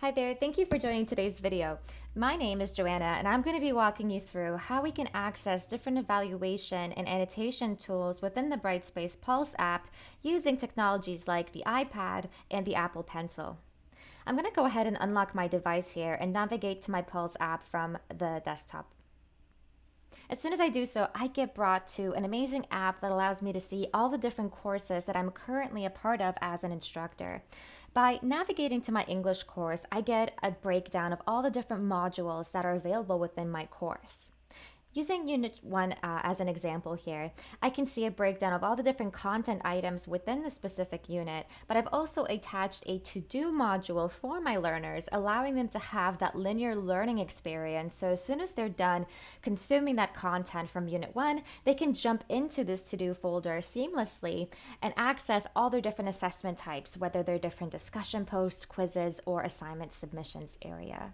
Hi there, thank you for joining today's video. My name is Joanna and I'm going to be walking you through how we can access different evaluation and annotation tools within the Brightspace Pulse app using technologies like the iPad and the Apple Pencil. I'm going to go ahead and unlock my device here and navigate to my Pulse app from the desktop. As soon as I do so, I get brought to an amazing app that allows me to see all the different courses that I'm currently a part of as an instructor. By navigating to my English course, I get a breakdown of all the different modules that are available within my course. Using Unit 1 as an example here, I can see a breakdown of all the different content items within the specific unit, but I've also attached a to-do module for my learners, allowing them to have that linear learning experience. So as soon as they're done consuming that content from Unit 1, they can jump into this to-do folder seamlessly and access all their different assessment types, whether they're different discussion posts, quizzes, or assignment submissions area.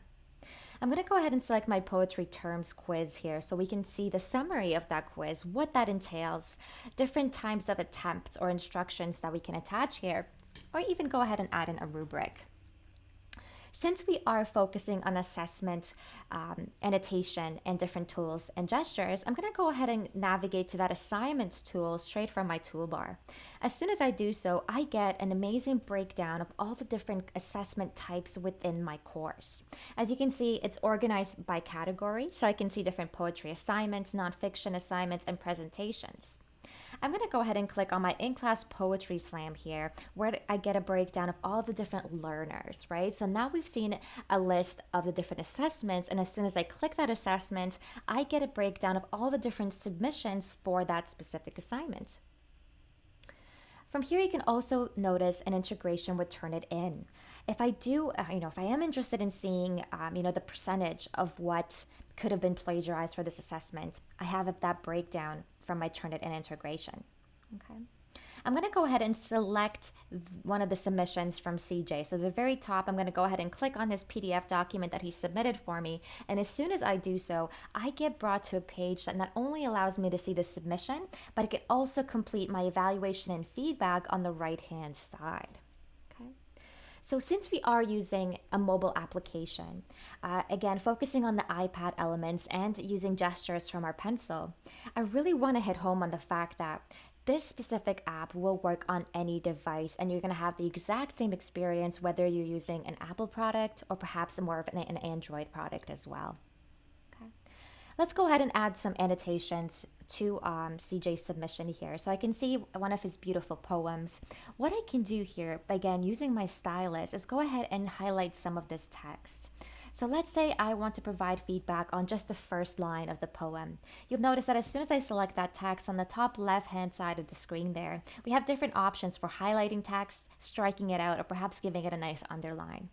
I'm going to go ahead and select my poetry terms quiz here so we can see the summary of that quiz, what that entails, different types of attempts or instructions that we can attach here, or even go ahead and add in a rubric. Since we are focusing on assessment, annotation, and different tools and gestures, I'm going to go ahead and navigate to that assignments tool straight from my toolbar. As soon as I do so, I get an amazing breakdown of all the different assessment types within my course. As you can see, it's organized by category, so I can see different poetry assignments, nonfiction assignments, and presentations. I'm going to go ahead and click on my in-class poetry slam here, where I get a breakdown of all the different learners, right? So now we've seen a list of the different assessments, and as soon as I click that assessment, I get a breakdown of all the different submissions for that specific assignment. From here, you can also notice an integration with Turnitin. If I do, if I am interested in seeing, the percentage of what could have been plagiarized for this assessment, I have that breakdown from my Turnitin integration. Okay. I'm going to go ahead and select one of the submissions from CJ. So at the very top, I'm going to go ahead and click on this PDF document that he submitted for me. And as soon as I do so, I get brought to a page that not only allows me to see the submission, but it can also complete my evaluation and feedback on the right-hand side. So since we are using a mobile application, again, focusing on the iPad elements and using gestures from our pencil, I really want to hit home on the fact that this specific app will work on any device and you're going to have the exact same experience whether you're using an Apple product or perhaps more of an Android product as well. Let's go ahead and add some annotations to CJ's submission here. So I can see one of his beautiful poems. What I can do here, again, using my stylus, is go ahead and highlight some of this text. So let's say I want to provide feedback on just the first line of the poem. You'll notice that as soon as I select that text on the top left-hand side of the screen there, we have different options for highlighting text, striking it out, or perhaps giving it a nice underline.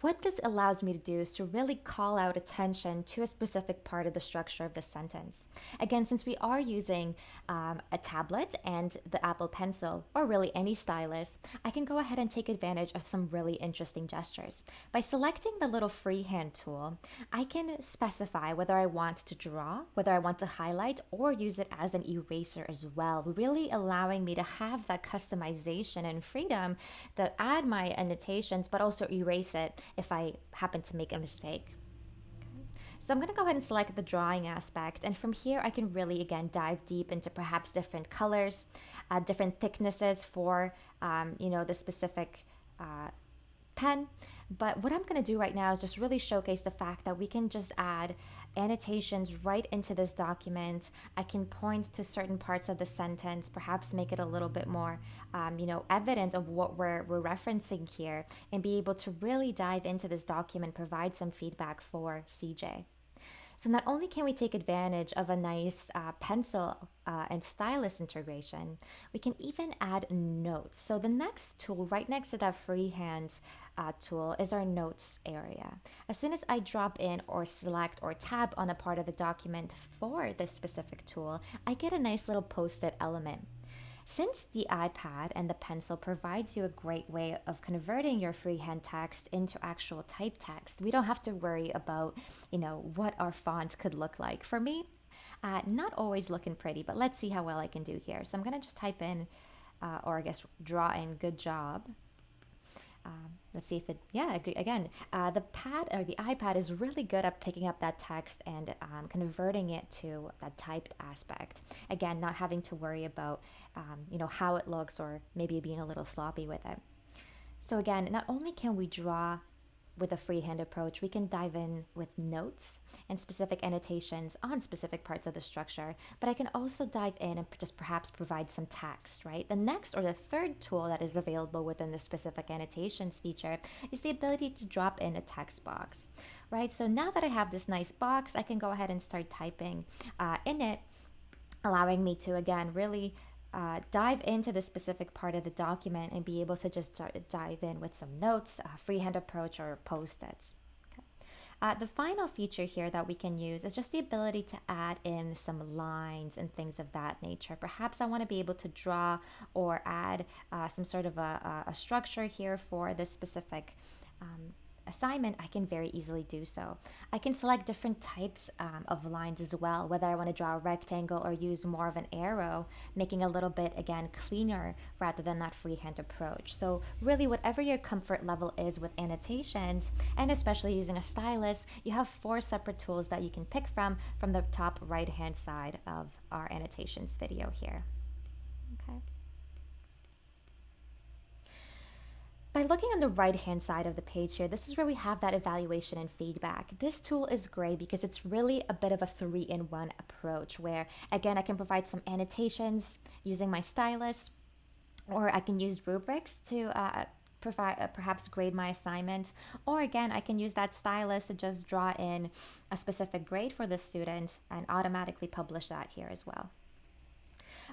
What this allows me to do is to really call out attention to a specific part of the structure of the sentence. Again, since we are using a tablet and the Apple Pencil, or really any stylus, I can go ahead and take advantage of some really interesting gestures. By selecting the little freehand tool, I can specify whether I want to draw, whether I want to highlight, or use it as an eraser as well, really allowing me to have that customization and freedom to add my annotations, but also erase it if I happen to make a mistake. So I'm going to go ahead and select the drawing aspect, and from here I can really again dive deep into perhaps different colors, different thicknesses for the specific pen. But what I'm going to do right now is just really showcase the fact that we can just add annotations right into this document. I can point to certain parts of the sentence, perhaps make it a little bit more, evidence of what we're referencing here, and be able to really dive into this document, provide some feedback for CJ. So not only can we take advantage of a nice pencil and stylus integration, we can even add notes. So the next tool right next to that freehand tool is our notes area. As soon as I drop in or select or tab on a part of the document for this specific tool, I get a nice little post-it element. Since the iPad and the pencil provides you a great way of converting your freehand text into actual type text, we don't have to worry about, what our font could look like. For me, not always looking pretty, but let's see how well I can do here. So I'm going to just type in, or I guess draw in good job. Let's see if it, yeah, again, the pad or the iPad is really good at picking up that text and converting it to that typed aspect. Again, not having to worry about, how it looks or maybe being a little sloppy with it. So again, not only can we draw with a freehand approach, we can dive in with notes and specific annotations on specific parts of the structure, but I can also dive in and just perhaps provide some text, right? The next or the third tool that is available within the specific annotations feature is the ability to drop in a text box, right? So now that I have this nice box, I can go ahead and start typing in it, allowing me to again really dive into the specific part of the document and be able to just dive in with some notes, freehand approach, or post-its. The final feature here that we can use is just the ability to add in some lines and things of that nature. Perhaps I want to be able to draw or add some sort of a structure here for this specific assignment. I can very easily do so. I can select different types of lines as well, whether I want to draw a rectangle or use more of an arrow, making a little bit, again, cleaner rather than that freehand approach. So really, whatever your comfort level is with annotations, and especially using a stylus, you have 4 separate tools that you can pick from the top right-hand side of our annotations video here. Okay. By looking on the right-hand side of the page here, this is where we have that evaluation and feedback. This tool is great because it's really a bit of a 3-in-1 approach where, again, I can provide some annotations using my stylus, or I can use rubrics to provide, perhaps grade my assignment, or again, I can use that stylus to just draw in a specific grade for the student and automatically publish that here as well.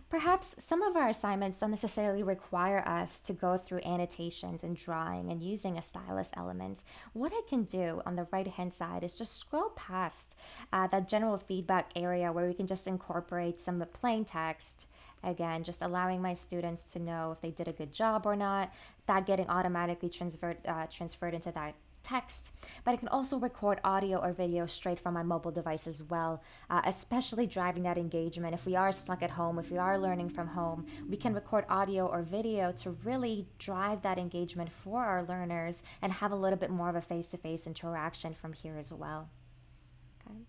Perhaps some of our assignments don't necessarily require us to go through annotations and drawing and using a stylus element. What I can do on the right hand side is just scroll past that general feedback area where we can just incorporate some plain text. Again, just allowing my students to know if they did a good job or not, that getting automatically transferred into that text, but I can also record audio or video straight from my mobile device as well, especially driving that engagement. If we are stuck at home, if we are learning from home, we can record audio or video to really drive that engagement for our learners and have a little bit more of a face-to-face interaction from here as well. Okay.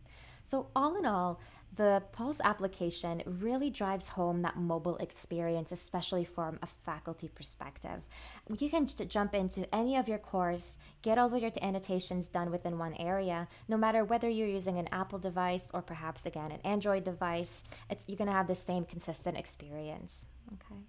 So all in all, the Pulse application really drives home that mobile experience, especially from a faculty perspective. You can jump into any of your course, get all of your annotations done within one area, no matter whether you're using an Apple device or perhaps, again, an Android device, you're going to have the same consistent experience. Okay.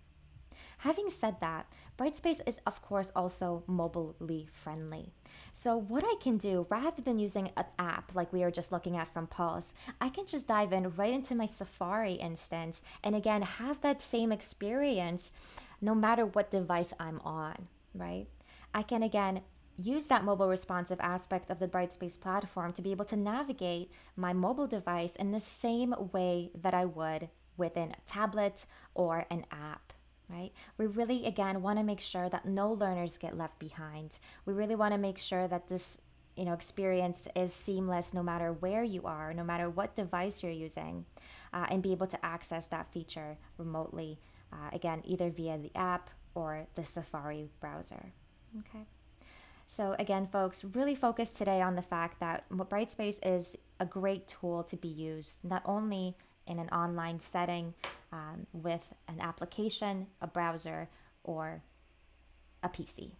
Having said that, Brightspace is of course also mobilely friendly. So what I can do, rather than using an app like we were just looking at from Pulse, I can just dive in right into my Safari instance and again have that same experience no matter what device I'm on, right? I can again use that mobile responsive aspect of the Brightspace platform to be able to navigate my mobile device in the same way that I would within a tablet or an app. Right? We really, again, want to make sure that no learners get left behind. We really want to make sure that this, experience is seamless no matter where you are, no matter what device you're using, and be able to access that feature remotely, again, either via the app or the Safari browser. Okay. So again, folks, really focus today on the fact that Brightspace is a great tool to be used, not only in an online setting with an application, a browser, or a PC.